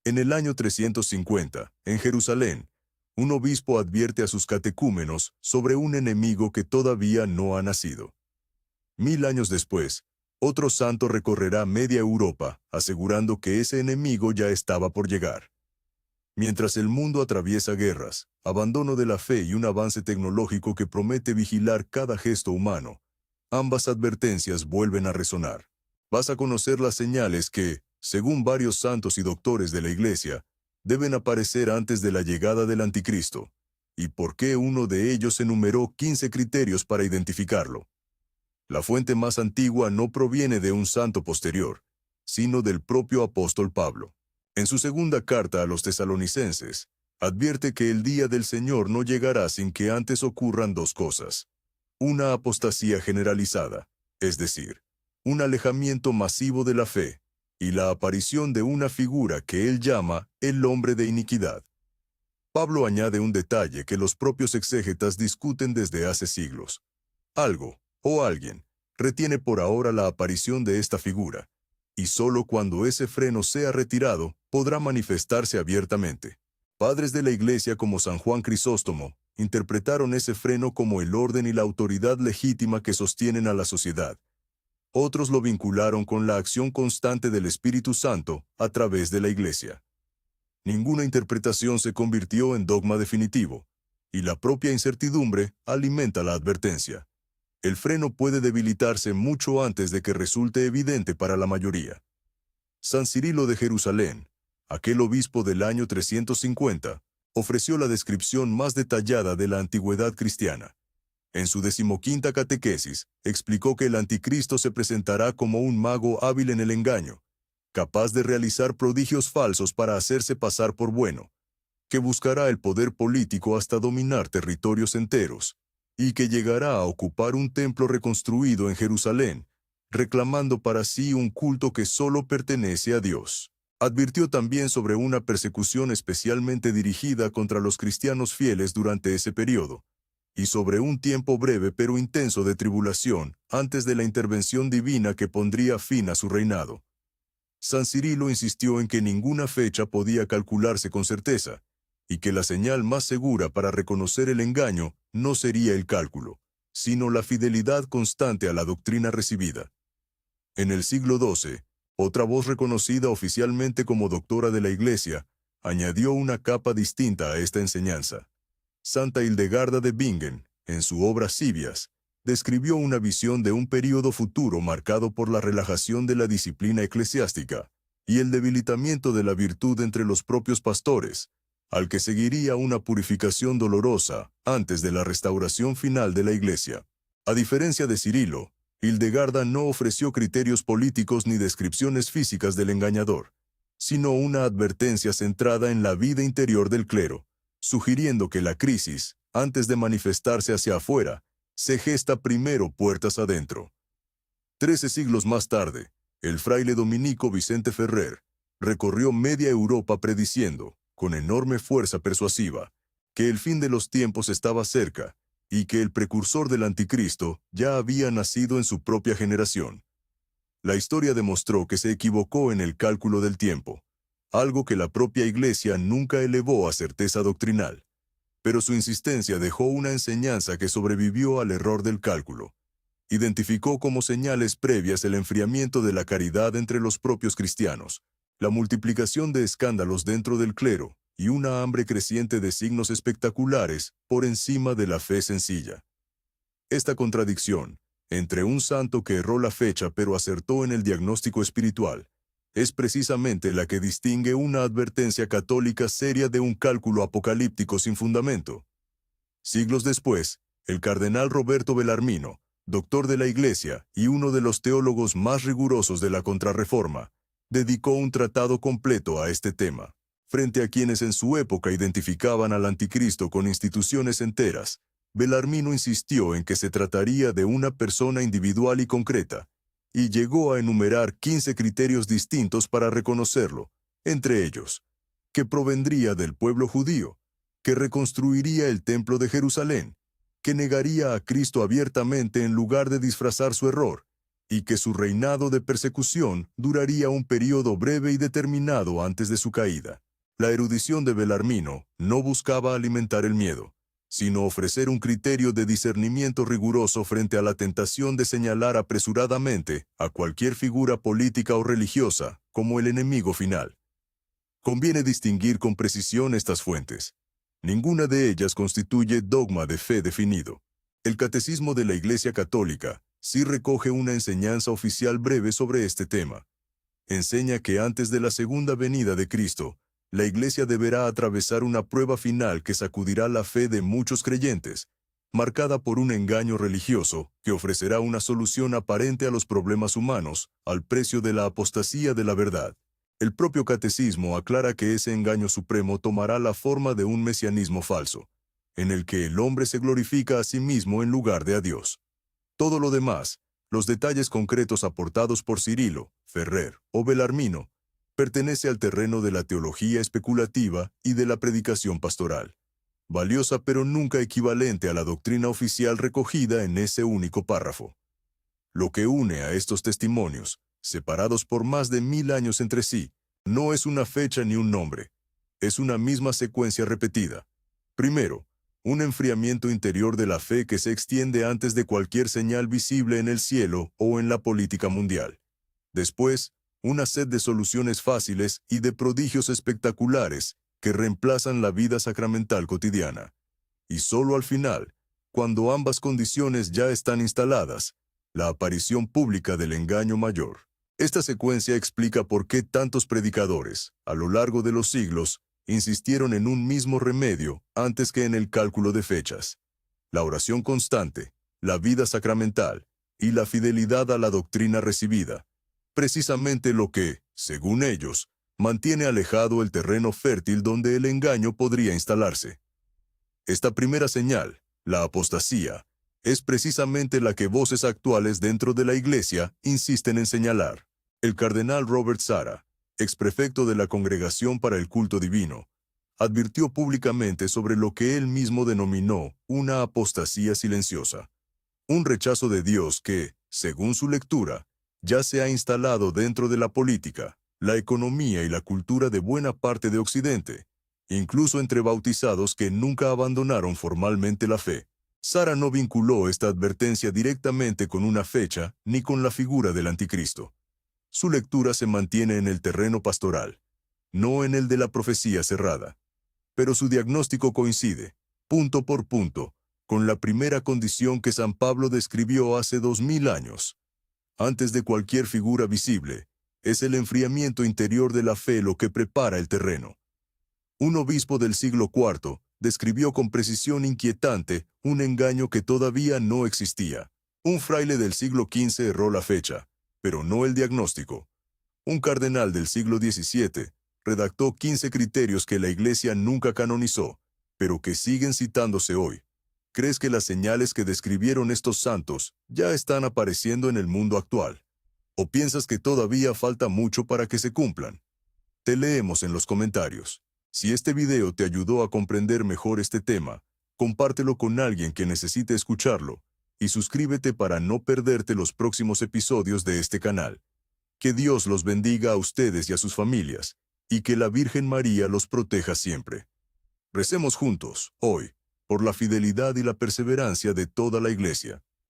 En el año 350, en Jerusalén, un obispo advierte a sus catecúmenos sobre un enemigo que todavía no ha nacido. 1000 años después, otro santo recorrerá media Europa, asegurando que ese enemigo ya estaba por llegar. Mientras el mundo atraviesa guerras, abandono de la fe y un avance tecnológico que promete vigilar cada gesto humano, ambas advertencias vuelven a resonar. Vas a conocer las señales que, según varios santos y doctores de la Iglesia, deben aparecer antes de la llegada del Anticristo, y por qué uno de ellos enumeró 15 criterios para identificarlo. La fuente más antigua no proviene de un santo posterior, sino del propio apóstol Pablo. En su segunda carta a los tesalonicenses, advierte que el día del Señor no llegará sin que antes ocurran dos cosas: una apostasía generalizada, es decir, un alejamiento masivo de la fe, y la aparición de una figura que él llama el hombre de iniquidad. Pablo añade un detalle que los propios exégetas discuten desde hace siglos. Algo, o alguien, retiene por ahora la aparición de esta figura, y solo cuando ese freno sea retirado podrá manifestarse abiertamente. Padres de la Iglesia como San Juan Crisóstomo interpretaron ese freno como el orden y la autoridad legítima que sostienen a la sociedad. Otros lo vincularon con la acción constante del Espíritu Santo a través de la Iglesia. Ninguna interpretación se convirtió en dogma definitivo, y la propia incertidumbre alimenta la advertencia. El freno puede debilitarse mucho antes de que resulte evidente para la mayoría. San Cirilo de Jerusalén, aquel obispo del año 350, ofreció la descripción más detallada de la antigüedad cristiana. En su 15ª catequesis, explicó que el anticristo se presentará como un mago hábil en el engaño, capaz de realizar prodigios falsos para hacerse pasar por bueno, que buscará el poder político hasta dominar territorios enteros, y que llegará a ocupar un templo reconstruido en Jerusalén, reclamando para sí un culto que solo pertenece a Dios. Advirtió también sobre una persecución especialmente dirigida contra los cristianos fieles durante ese periodo, y sobre un tiempo breve pero intenso de tribulación antes de la intervención divina que pondría fin a su reinado. San Cirilo insistió en que ninguna fecha podía calcularse con certeza, y que la señal más segura para reconocer el engaño no sería el cálculo, sino la fidelidad constante a la doctrina recibida. En el siglo XII, otra voz reconocida oficialmente como doctora de la Iglesia, añadió una capa distinta a esta enseñanza. Santa Hildegarda de Bingen, en su obra Sibias, describió una visión de un período futuro marcado por la relajación de la disciplina eclesiástica y el debilitamiento de la virtud entre los propios pastores, al que seguiría una purificación dolorosa antes de la restauración final de la Iglesia. A diferencia de Cirilo, Hildegarda no ofreció criterios políticos ni descripciones físicas del engañador, sino una advertencia centrada en la vida interior del clero, sugiriendo que la crisis, antes de manifestarse hacia afuera, se gesta primero puertas adentro. 13 siglos más tarde, el fraile dominico Vicente Ferrer recorrió media Europa prediciendo, con enorme fuerza persuasiva, que el fin de los tiempos estaba cerca y que el precursor del anticristo ya había nacido en su propia generación. La historia demostró que se equivocó en el cálculo del tiempo, algo que la propia Iglesia nunca elevó a certeza doctrinal, pero su insistencia dejó una enseñanza que sobrevivió al error del cálculo. Identificó como señales previas el enfriamiento de la caridad entre los propios cristianos, la multiplicación de escándalos dentro del clero y una hambre creciente de signos espectaculares por encima de la fe sencilla. Esta contradicción, entre un santo que erró la fecha pero acertó en el diagnóstico espiritual, es precisamente la que distingue una advertencia católica seria de un cálculo apocalíptico sin fundamento. Siglos después, el cardenal Roberto Bellarmino, doctor de la Iglesia y uno de los teólogos más rigurosos de la Contrarreforma, dedicó un tratado completo a este tema. Frente a quienes en su época identificaban al anticristo con instituciones enteras, Bellarmino insistió en que se trataría de una persona individual y concreta, y llegó a enumerar 15 criterios distintos para reconocerlo, entre ellos, que provendría del pueblo judío, que reconstruiría el templo de Jerusalén, que negaría a Cristo abiertamente en lugar de disfrazar su error, y que su reinado de persecución duraría un periodo breve y determinado antes de su caída. La erudición de Belarmino no buscaba alimentar el miedo, sino ofrecer un criterio de discernimiento riguroso frente a la tentación de señalar apresuradamente a cualquier figura política o religiosa como el enemigo final. Conviene distinguir con precisión estas fuentes. Ninguna de ellas constituye dogma de fe definido. El Catecismo de la Iglesia Católica sí recoge una enseñanza oficial breve sobre este tema. Enseña que antes de la segunda venida de Cristo, la Iglesia deberá atravesar una prueba final que sacudirá la fe de muchos creyentes, marcada por un engaño religioso que ofrecerá una solución aparente a los problemas humanos al precio de la apostasía de la verdad. El propio Catecismo aclara que ese engaño supremo tomará la forma de un mesianismo falso, en el que el hombre se glorifica a sí mismo en lugar de a Dios. Todo lo demás, los detalles concretos aportados por Cirilo, Ferrer o Belarmino, pertenece al terreno de la teología especulativa y de la predicación pastoral, valiosa pero nunca equivalente a la doctrina oficial recogida en ese único párrafo. Lo que une a estos testimonios, separados por más de 1000 años entre sí, no es una fecha ni un nombre, es una misma secuencia repetida. Primero, un enfriamiento interior de la fe que se extiende antes de cualquier señal visible en el cielo o en la política mundial. Después, una sed de soluciones fáciles y de prodigios espectaculares que reemplazan la vida sacramental cotidiana. Y solo al final, cuando ambas condiciones ya están instaladas, la aparición pública del engaño mayor. Esta secuencia explica por qué tantos predicadores, a lo largo de los siglos, insistieron en un mismo remedio antes que en el cálculo de fechas: la oración constante, la vida sacramental y la fidelidad a la doctrina recibida. Precisamente lo que, según ellos, mantiene alejado el terreno fértil donde el engaño podría instalarse. Esta primera señal, la apostasía, es precisamente la que voces actuales dentro de la Iglesia insisten en señalar. El cardenal Robert Sarah, exprefecto de la Congregación para el Culto Divino, advirtió públicamente sobre lo que él mismo denominó una apostasía silenciosa, un rechazo de Dios que, según su lectura, ya se ha instalado dentro de la política, la economía y la cultura de buena parte de Occidente, incluso entre bautizados que nunca abandonaron formalmente la fe. Sarah no vinculó esta advertencia directamente con una fecha ni con la figura del anticristo. Su lectura se mantiene en el terreno pastoral, no en el de la profecía cerrada. Pero su diagnóstico coincide, punto por punto, con la primera condición que San Pablo describió hace 2000 años. Antes de cualquier figura visible, es el enfriamiento interior de la fe lo que prepara el terreno. Un obispo del siglo IV describió con precisión inquietante un engaño que todavía no existía. Un fraile del siglo XV erró la fecha, pero no el diagnóstico. Un cardenal del siglo XVII redactó 15 criterios que la Iglesia nunca canonizó, pero que siguen citándose hoy. ¿Crees que las señales que describieron estos santos ya están apareciendo en el mundo actual? ¿O piensas que todavía falta mucho para que se cumplan? Te leemos en los comentarios. Si este video te ayudó a comprender mejor este tema, compártelo con alguien que necesite escucharlo, y suscríbete para no perderte los próximos episodios de este canal. Que Dios los bendiga a ustedes y a sus familias, y que la Virgen María los proteja siempre. Recemos juntos, hoy, por la fidelidad y la perseverancia de toda la Iglesia.